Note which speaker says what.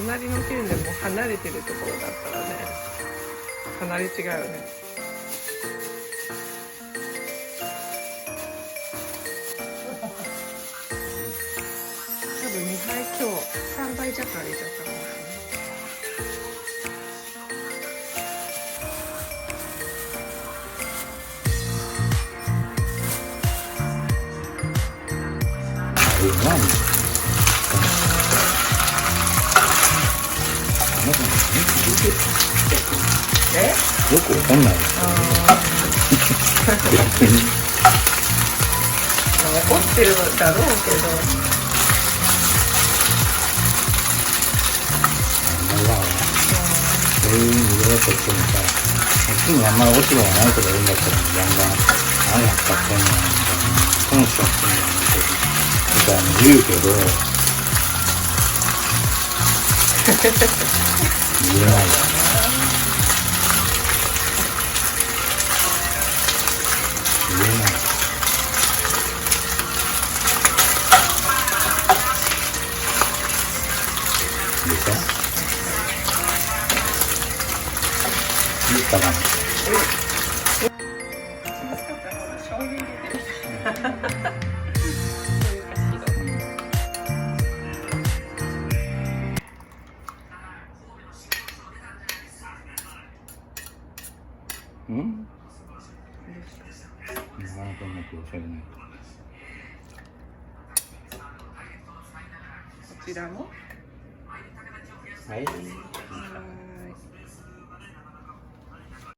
Speaker 1: 隣の県でも離れてるところだったらね、かなり違うよね。多分2杯今日3杯弱あげちゃったかもしれない。
Speaker 2: よくわかんないですよ逆に
Speaker 1: 怒ってるだろうけど、
Speaker 2: そういう意味ではちょっとみたいな、次にあんまり落ち度がないとか言うんだったらだんだん何やったってんのみたいな、損しちゃってんだみたいな言うけど言えないよ言えない。でしょ？言ったかな。うん？なかなかうまく押されない。
Speaker 1: こちらも
Speaker 2: はい。